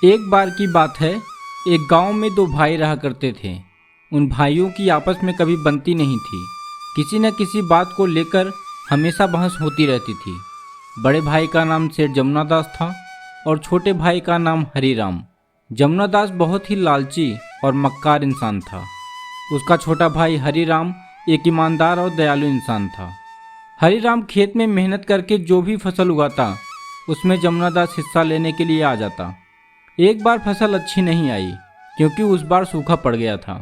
एक बार की बात है, एक गांव में दो भाई रहा करते थे। उन भाइयों की आपस में कभी बनती नहीं थी। किसी न किसी बात को लेकर हमेशा बहस होती रहती थी। बड़े भाई का नाम सेठ जमुनादास था और छोटे भाई का नाम हरिराम। जमुनादास बहुत ही लालची और मक्कार इंसान था। उसका छोटा भाई हरिराम एक ईमानदार और दयालु इंसान था। हरिराम खेत में मेहनत करके जो भी फसल उगाता उसमें जमुनादास हिस्सा लेने के लिए आ जाता। एक बार फसल अच्छी नहीं आई क्योंकि उस बार सूखा पड़ गया था।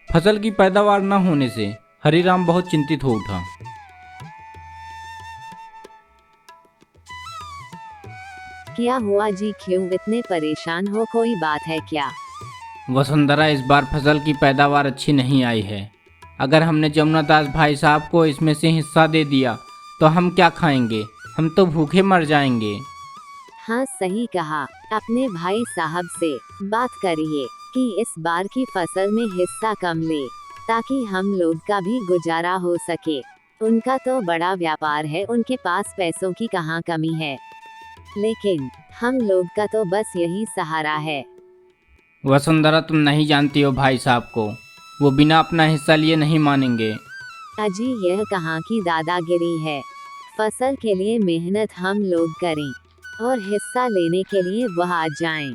फसल की पैदावार न होने से हरिराम बहुत चिंतित हो उठा। क्या हुआ जी, क्यों इतने परेशान हो? कोई बात है क्या? वसुंधरा, इस बार फसल की पैदावार अच्छी नहीं आई है। अगर हमने जमुनादास भाई साहब को इसमें से हिस्सा दे दिया तो हम क्या खाएंगे? हम तो भूखे मर जाएंगे। हाँ, सही कहा। अपने भाई साहब से बात करिए कि इस बार की फसल में हिस्सा कम ले, ताकि हम लोग का भी गुजारा हो सके। उनका तो बड़ा व्यापार है, उनके पास पैसों की कहाँ कमी है, लेकिन हम लोग का तो बस यही सहारा है। वसुंधरा, तुम नहीं जानती हो भाई साहब को, वो बिना अपना हिस्सा लिए नहीं मानेंगे। अजी, यह कहाँ की दादागिरी है? फसल के लिए मेहनत हम लोग करें और हिस्सा लेने के लिए वह आ जाएं।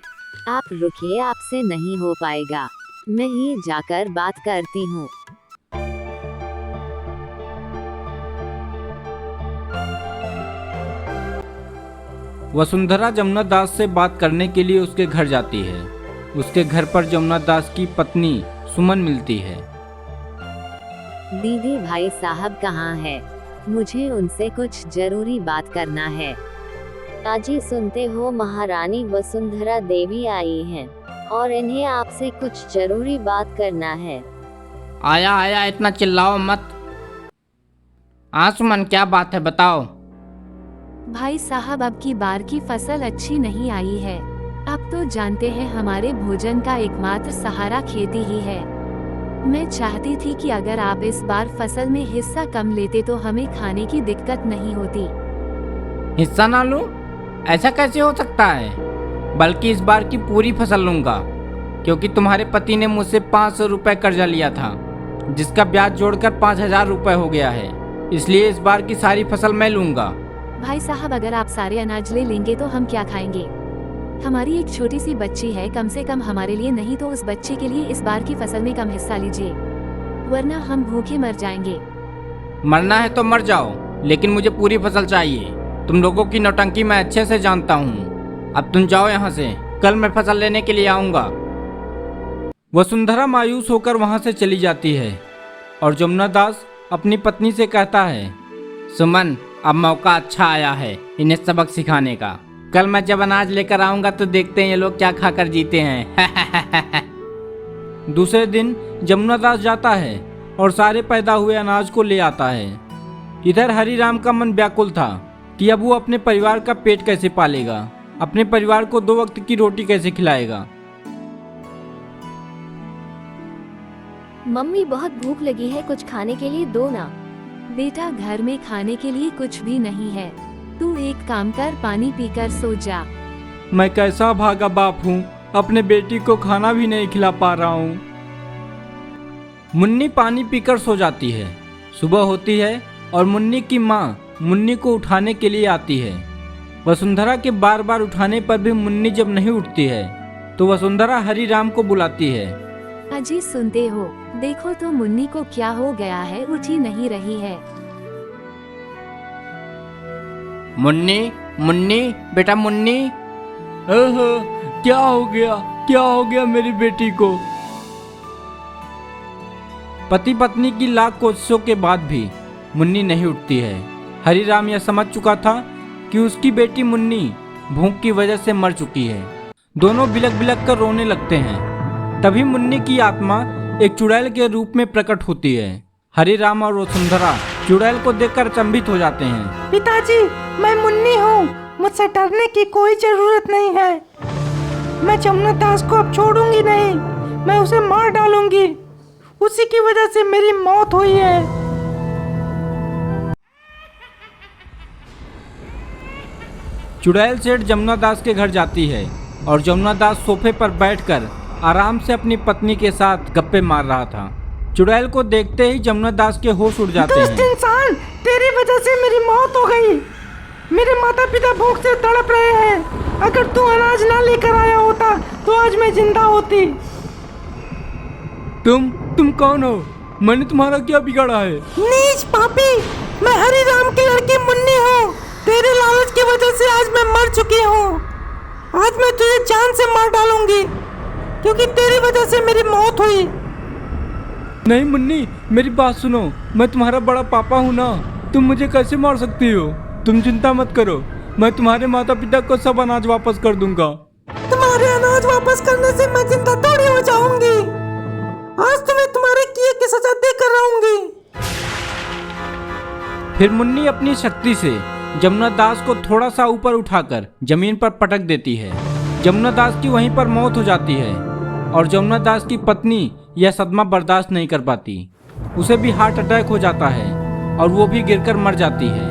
आप रुकिए, आपसे नहीं हो पाएगा। मैं ही जाकर बात करती हूँ। वसुंधरा जमुनादास से बात करने के लिए उसके घर जाती है। उसके घर पर जमुनादास की पत्नी सुमन मिलती है। दीदी, भाई साहब कहाँ है? मुझे उनसे कुछ जरूरी बात करना है। आजी, सुनते हो, महारानी वसुंधरा देवी आई हैं और इन्हें आपसे कुछ जरूरी बात करना है। आया आया, इतना चिल्लाओ मत। हाँ सुमन, क्या बात है, बताओ। भाई साहब, अब की बार की फसल अच्छी नहीं आई है। आप तो जानते हैं हमारे भोजन का एकमात्र सहारा खेती ही है। मैं चाहती थी कि अगर आप इस बार फसल में हिस्सा कम लेते तो हमें खाने की दिक्कत नहीं होती। हिस्सा ना लूं? ऐसा कैसे हो सकता है? बल्कि इस बार की पूरी फसल लूंगा, क्योंकि तुम्हारे पति ने मुझसे 500 रुपए कर्जा लिया था, जिसका ब्याज जोड़कर 5000 रुपए हो गया है। इसलिए इस बार की सारी फसल मैं लूंगा। भाई साहब, अगर आप सारे अनाज ले लेंगे तो हम क्या खाएंगे? हमारी एक छोटी सी बच्ची है, कम से कम हमारे लिए नहीं तो उस बच्ची के लिए इस बार की फसल में कम हिस्सा लीजिए, वरना हम भूखे मर जाएंगे। मरना है तो मर जाओ, लेकिन मुझे पूरी फसल चाहिए। तुम लोगों की नौटंकी मैं अच्छे से जानता हूँ। अब तुम जाओ यहाँ से, कल मैं फसल लेने के लिए आऊँगा। वसुंधरा मायूस होकर वहाँ से चली जाती है और जमुनादास अपनी पत्नी से कहता है, सुमन, अब मौका अच्छा आया है इन्हें सबक सिखाने का। कल मैं जब अनाज लेकर आऊंगा तो देखते हैं ये लोग क्या खाकर जीते हैं। दूसरे दिन जमुनादास जाता है और सारे पैदा हुए अनाज को ले आता है। इधर हरिराम का मन व्याकुल था कि अब वो अपने परिवार का पेट कैसे पालेगा, अपने परिवार को 2 वक्त की रोटी कैसे खिलाएगा। मम्मी, बहुत भूख लगी है, कुछ खाने के लिए दो ना। बेटा, घर में खाने के लिए कुछ भी नहीं है। तू एक काम कर, पानी पीकर सो जा। मैं कैसा भागा बाप हूँ, अपने बेटी को खाना भी नहीं खिला पा रहा हूँ। मुन्नी पानी पीकर सो जाती है। सुबह होती है और मुन्नी की माँ मुन्नी को उठाने के लिए आती है। वसुंधरा के बार बार उठाने पर भी मुन्नी जब नहीं उठती है तो वसुंधरा हरिराम को बुलाती है। अजी, सुनते हो? देखो तो मुन्नी को क्या हो गया है, उठ ही नहीं रही है। मुन्नी, मुन्नी, बेटा मुन्नी। ओहो, क्या हो गया, क्या हो गया मेरी बेटी को? पति पत्नी की लाख कोशिशों के बाद भी मुन्नी नहीं उठती है। हरिराम यह समझ चुका था कि उसकी बेटी मुन्नी भूख की वजह से मर चुकी है। दोनों बिलक बिलक कर रोने लगते हैं। तभी मुन्नी की आत्मा एक चुड़ैल के रूप में प्रकट होती है। हरिराम और वसुंधरा चुड़ैल को देखकर अचंभित हो जाते हैं। पिताजी, मैं मुन्नी हूँ, मुझसे डरने की कोई जरूरत नहीं है। मैं जमुनादास को अब छोड़ूंगी नहीं, मैं उसे मार डालूंगी। उसी की वजह से मेरी मौत हुई है। चुड़ैल सेठ जमुनादास के घर जाती है और जमुना दास सोफे पर बैठकर आराम से अपनी पत्नी के साथ गप्पे मार रहा था। चुड़ैल को देखते ही जमुना दास के होश उड़ जाते दुष्ट हैं। इंसान, तेरी वजह से मेरी मौत हो गई। मेरे माता पिता भूख से तड़प रहे हैं। अगर तू अनाज ना लेकर आया होता तो आज मैं जिंदा होती। तुम कौन हो? मैंने तुम्हारा क्या बिगाड़ा है? नीच पापी, मैं हरि राम की लड़की मुन्नी हूँ। तेरे लालच की वजह से आज मैं मर चुकी हूँ। आज मैं तुझे जान से मार डालूंगी क्योंकि तेरी वजह से मेरी मौत हुई। नहीं मुन्नी, मेरी बात सुनो। मैं तुम्हारा बड़ा पापा हूँ ना, तुम मुझे कैसे मार सकती हो? तुम चिंता मत करो, मैं तुम्हारे माता पिता को सब अनाज वापस कर दूंगा। तुम्हारे अनाज वापस करने से मैं जिंदा थोड़ी हो जाऊंगी। आज तुम्हें तुम्हारे किए की सजा देकर रहूंगी। फिर मुन्नी अपनी शक्ति से जमुना दास को थोड़ा सा ऊपर उठाकर जमीन पर पटक देती है। जमुना दास की वहीं पर मौत हो जाती है और जमुना दास की पत्नी यह सदमा बर्दाश्त नहीं कर पाती। उसे भी हार्ट अटैक हो जाता है और वो भी गिरकर मर जाती है।